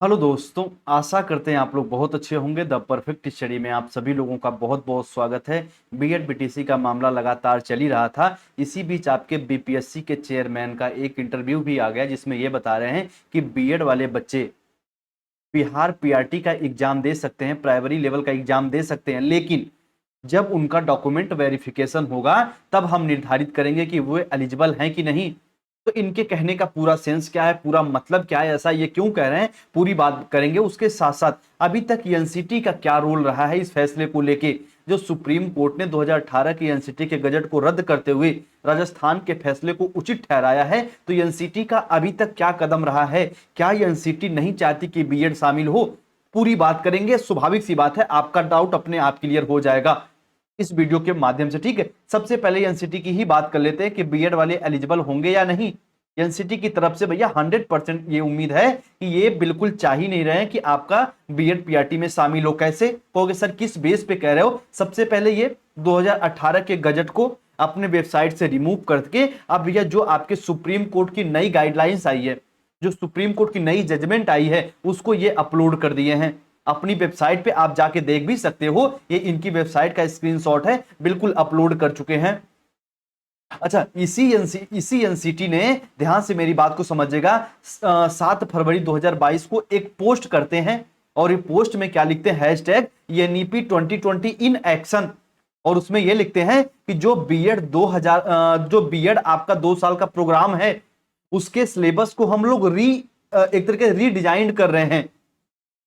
Hello दोस्तों, आशा करते हैं आप लोग बहुत अच्छे होंगे। द परफेक्ट स्टडी में आप सभी लोगों का बहुत बहुत स्वागत है। बीएड बीटीसी का मामला लगातार चल ही रहा था। इसी बीच आपके बीपीएससी के चेयरमैन का एक इंटरव्यू भी आ गया, जिसमें ये बता रहे हैं कि बीएड वाले बच्चे बिहार पीआरटी का एग्जाम दे सकते हैं, प्राइमरी लेवल का एग्जाम दे सकते हैं, लेकिन जब उनका डॉक्यूमेंट वेरिफिकेशन होगा तब हम निर्धारित करेंगे कि वो एलिजिबल हैं कि नहीं। तो इनके कहने का पूरा सेंस क्या है, पूरा मतलब क्या है, ऐसा ये क्यों कह रहे हैं, पूरी बात करेंगे। उसके साथ साथ अभी तक एनसीटी का क्या रोल रहा है इस फैसले को लेके, जो सुप्रीम कोर्ट ने 2018 की एनसीटी के गजट को रद्द करते हुए राजस्थान के फैसले को उचित ठहराया है, तो एनसीटी का अभी तक क्या कदम रहा है, क्या एनसीटी नहीं चाहती कि बीएड शामिल हो, पूरी बात करेंगे। स्वाभाविक सी बात है, आपका डाउट अपने आप क्लियर हो जाएगा इस वीडियो के माध्यम से। ठीक है, सबसे पहले एनसीटी की ही बात कर लेते हैं कि बीएड वाले एलिजिबल होंगे या नहीं। एनसीटी की तरफ से भैया 100% ये उम्मीद है कि ये बिल्कुल चाह ही नहीं रहे हैं कि आपका बीएड पीआरटी में शामिल हो। कैसे कहोगे सर, किस बेस पे कह रहे हो? सबसे पहले ये 2018 के गजट को अपने वेबसाइट से रिमूव करके अब भैया जो आपके सुप्रीम कोर्ट की नई गाइडलाइंस आई है, जो सुप्रीम कोर्ट की नई जजमेंट आई है, उसको ये अपलोड कर दिए हैं अपनी वेबसाइट पे। आप जाके देख भी सकते हो, ये इनकी वेबसाइट का स्क्रीनशॉट है, बिल्कुल अपलोड कर चुके हैं। अच्छा, इसी एनसीटी ने, ध्यान से मेरी बात को समझिएगा, 7 फरवरी 2022 को एक पोस्ट करते हैं और ये पोस्ट में क्या लिखते हैं, हैशटैग एनईपी 2020 इन एक्शन। और उसमें ये लिखते हैं कि जो बीएड आपका 2 साल का प्रोग्राम है, उसके सिलेबस को हम लोग एक तरीके रीडिजाइन कर रहे हैं।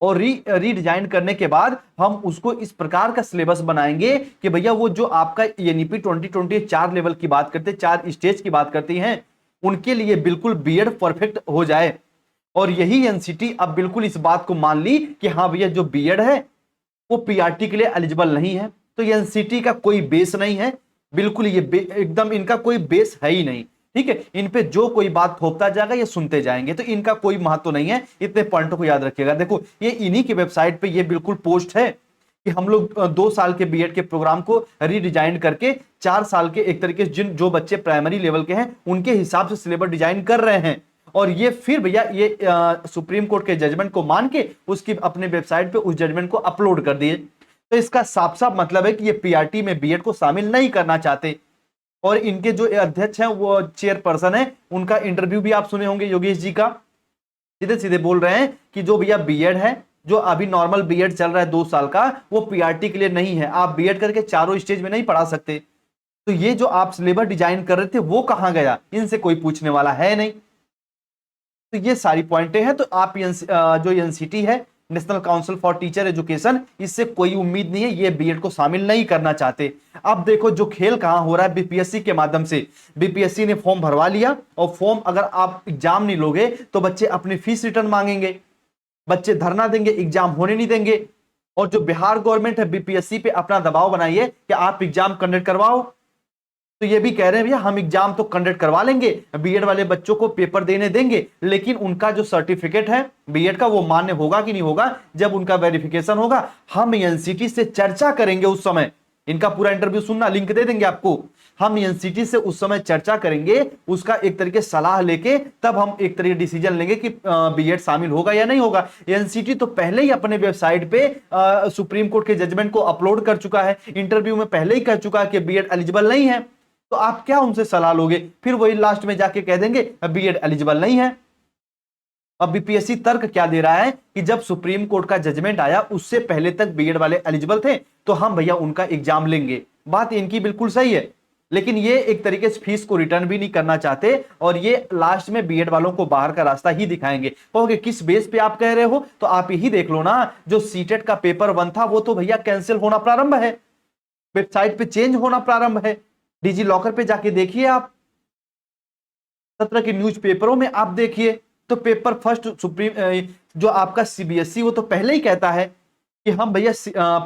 और रीडिजाइन करने के बाद हम उसको इस प्रकार का सिलेबस बनाएंगे कि भैया वो जो आपका एनईपी 2020 4 लेवल की बात करते हैं, 4 स्टेज की बात करती हैं, उनके लिए बिल्कुल बीएड परफेक्ट हो जाए। और यही एनसीटी अब बिल्कुल इस बात को मान ली कि हाँ भैया, जो बीएड है वो पीआरटी के लिए एलिजिबल नहीं है। तो एनसीटी का कोई बेस नहीं है, बिल्कुल ये एकदम इनका कोई बेस है ही नहीं। ठीक है, इन पे जो कोई बात थोपता जाएगा ये सुनते जाएंगे, तो इनका कोई महत्व नहीं है। इतने पॉइंटों को याद रखिएगा। देखो, ये इन्हीं की वेबसाइट पे ये बिल्कुल पोस्ट है कि हम लोग 2 साल के बीएड के प्रोग्राम को रीडिजाइन करके 4 साल के एक तरीके से जो बच्चे प्राइमरी लेवल के हैं उनके हिसाब से सिलेबस डिजाइन कर रहे हैं। और ये फिर भैया ये सुप्रीम कोर्ट के जजमेंट को मान के उसकी अपने वेबसाइट पे उस जजमेंट को अपलोड कर दिए। तो इसका साफ साफ मतलब है कि ये पीआरटी में बीएड को शामिल नहीं करना चाहते। और इनके जो अध्यक्ष हैं, वो चेयरपर्सन है, उनका इंटरव्यू भी आप सुने होंगे, योगेश जी का। सीधे सीधे बोल रहे हैं कि जो भैया बीएड है, जो अभी नॉर्मल बीएड चल रहा है 2 साल का, वो पीआरटी के लिए नहीं है। आप बीएड करके चारों स्टेज में नहीं पढ़ा सकते। तो ये जो आप सिलेबस डिजाइन कर रहे थे वो कहां गया, इनसे कोई पूछने वाला है नहीं। तो ये सारी पॉइंटें हैं। तो आप जो एनसीटी है, national council for teacher education, इससे कोई उम्मीद नहीं है, ये बीएड को शामिल नहीं करना चाहते। अब देखो जो खेल कहां हो रहा है, बीपीएससी के माध्यम से। बीपीएससी ने फॉर्म भरवा लिया, और फॉर्म अगर आप एग्जाम नहीं लोगे तो बच्चे अपनी फीस रिटर्न मांगेंगे, बच्चे धरना देंगे, एग्जाम होने नहीं देंगे। और जो बिहार गवर्नमेंट है, बीपीएससी पे अपना दबाव बनाइए कि आप एग्जाम कंडक्ट करवाओ। तो ये भी कह रहे हैं भैया हम एग्जाम तो कंडक्ट करवा लेंगे, बीएड वाले बच्चों को पेपर देने देंगे, लेकिन उनका जो सर्टिफिकेट है बीएड का वो मान्य होगा कि नहीं होगा, जब उनका वेरिफिकेशन होगा हम एनसीटी से चर्चा करेंगे। उस समय इनका पूरा इंटरव्यू सुनना, लिंक दे देंगे आपको। हम एनसीटी से उस समय चर्चा करेंगे, उसका एक तरीके सलाह लेके तब हम एक तरीके डिसीजन लेंगे कि बीएड शामिल होगा या नहीं होगा। एनसीटी तो पहले ही अपने वेबसाइट पे सुप्रीम कोर्ट के जजमेंट को अपलोड कर चुका है, इंटरव्यू में पहले ही कह चुका है कि बीएड एलिजिबल नहीं है। तो आप क्या उनसे सलाह लोगे? फिर वही लास्ट में जाके कह देंगे बीएड एलिजिबल नहीं है। अब बीपीएससी तर्क क्या दे रहा है कि जब सुप्रीम कोर्ट का जजमेंट आया उससे पहले तक बीएड वाले एलिजिबल थे, तो हम भैया उनका एग्जाम लेंगे। बात इनकी बिल्कुल सही है, लेकिन ये एक तरीके से फीस को रिटर्न भी नहीं करना चाहते, और ये लास्ट में बीएड वालों को बाहर का रास्ता ही दिखाएंगे। कहोगे किस बेस पे आप कह रहे हो? तो आप यही देख लो ना, जो सीटेट का पेपर 1 था वो तो भैया कैंसिल होना प्रारंभ है, वेबसाइट पे चेंज होना प्रारंभ है। डिजी लॉकर पे जाके देखिए आप, 17 के न्यूज़पेपरों में आप देखिए, तो पेपर फर्स्ट सुप्रीम जो आपका सीबीएसई वो तो पहले ही कहता है कि हम भैया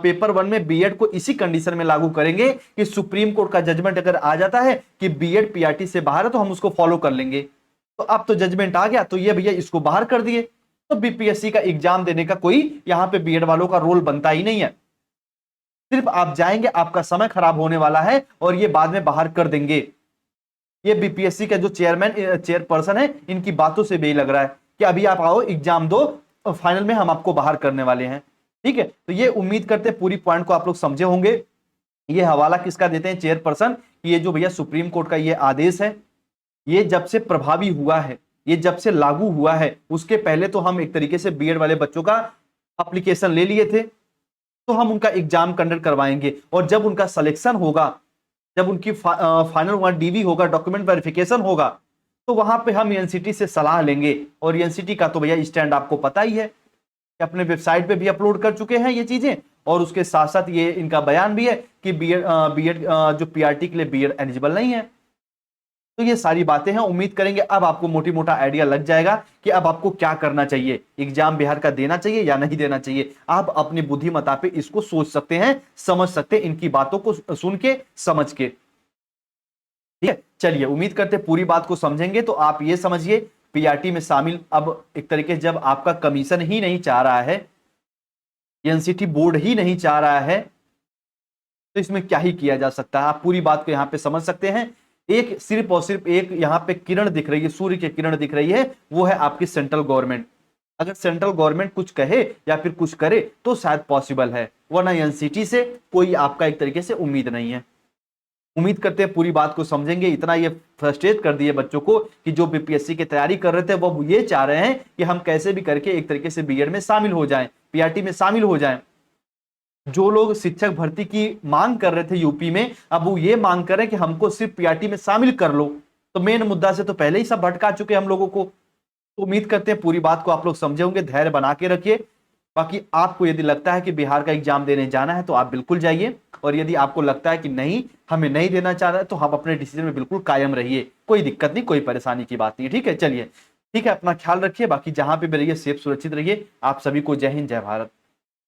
पेपर 1 में बीएड को इसी कंडीशन में लागू करेंगे कि सुप्रीम कोर्ट का जजमेंट अगर आ जाता है कि बीएड पीआरटी से बाहर है तो हम उसको फॉलो कर लेंगे। तो अब तो जजमेंट आ गया, तो ये भैया इसको बाहर कर दिए, तो बीपीएससी का एग्जाम देने का कोई यहां पे बीएड वालों का रोल बनता ही नहीं है। सिर्फ आप जाएंगे, आपका समय खराब होने वाला है, और ये बाद में बाहर कर देंगे। ये बीपीएससी का जो चेयरपर्सन है, इनकी बातों से भी लग रहा है कि अभी आप आओ एग्जाम दो, फाइनल में हम आपको बाहर करने वाले हैं। ठीक है, तो ये उम्मीद करते हैं पूरी पॉइंट को आप लोग समझे होंगे। ये हवाला किसका देते हैं चेयरपर्सन, ये जो भैया सुप्रीम कोर्ट का ये आदेश है, ये जब से प्रभावी हुआ है, ये जब से लागू हुआ है, उसके पहले तो हम एक तरीके से बीएड वाले बच्चों का एप्लीकेशन ले लिए थे, तो हम उनका एग्जाम कंडक्ट करवाएंगे और जब उनका सिलेक्शन होगा, जब उनकी फाइनल वहां डीवी होगा, डॉक्यूमेंट वेरिफिकेशन होगा, तो वहां पे हम एनसीटी से सलाह लेंगे। और एनसीटी का तो भैया स्टैंड आपको पता ही है कि अपने वेबसाइट पे भी अपलोड कर चुके हैं ये चीजें, और उसके साथ साथ ये इनका बयान भी है कि बीएड जो पीआरटी के लिए बीएड एलिजिबल नहीं है। तो ये सारी बातें हैं, उम्मीद करेंगे अब आपको मोटी मोटा आइडिया लग जाएगा कि अब आपको क्या करना चाहिए, एग्जाम बिहार का देना चाहिए या नहीं देना चाहिए। आप अपनी बुद्धिमत्ता पे इसको सोच सकते हैं, समझ सकते हैं, इनकी बातों को सुन के समझ के। ठीक है, चलिए उम्मीद करते पूरी बात को समझेंगे। तो आप ये समझिए पीआरटी में शामिल अब एक तरीके से जब आपका कमीशन ही नहीं चाह रहा है, एनसीटी बोर्ड ही नहीं चाह रहा है, तो इसमें क्या ही किया जा सकता है। आप पूरी बात को यहां पे समझ सकते हैं। एक सिर्फ और सिर्फ एक यहां पे किरण दिख रही है, सूर्य की किरण दिख रही है, वो है आपकी सेंट्रल गवर्नमेंट। अगर सेंट्रल गवर्नमेंट कुछ कहे या फिर कुछ करे तो शायद पॉसिबल है, वरना एनसीटी से कोई आपका एक तरीके से उम्मीद नहीं है। उम्मीद करते हैं पूरी बात को समझेंगे। इतना ये फ्रस्ट्रेट कर दिए बच्चों को कि जो बीपीएससी की तैयारी कर रहे थे वो ये चाह रहे हैं कि हम कैसे भी करके एक तरीके से बीएड में शामिल हो जाएं, पीआरटी में शामिल हो जाएं। जो लोग शिक्षक भर्ती की मांग कर रहे थे यूपी में, अब वो ये मांग कर रहे हैं कि हमको सिर्फ पीआरटी में शामिल कर लो। तो मेन मुद्दा से तो पहले ही सब भटका चुके हम लोगों को। तो उम्मीद करते हैं पूरी बात को आप लोग समझे होंगे, धैर्य बना के रखिए। बाकी आपको यदि लगता है कि बिहार का एग्जाम देने जाना है तो आप बिल्कुल जाइए, और यदि आपको लगता है कि नहीं हमें नहीं देना चाह रहा है तो हम अपने डिसीजन में बिल्कुल कायम रहिए, कोई दिक्कत नहीं, कोई परेशानी की बात नहीं है। ठीक है, चलिए ठीक है, अपना ख्याल रखिए, बाकी जहां पे भी रहिए सेफ सुरक्षित रहिए। आप सभी को जय हिंद, जय भारत।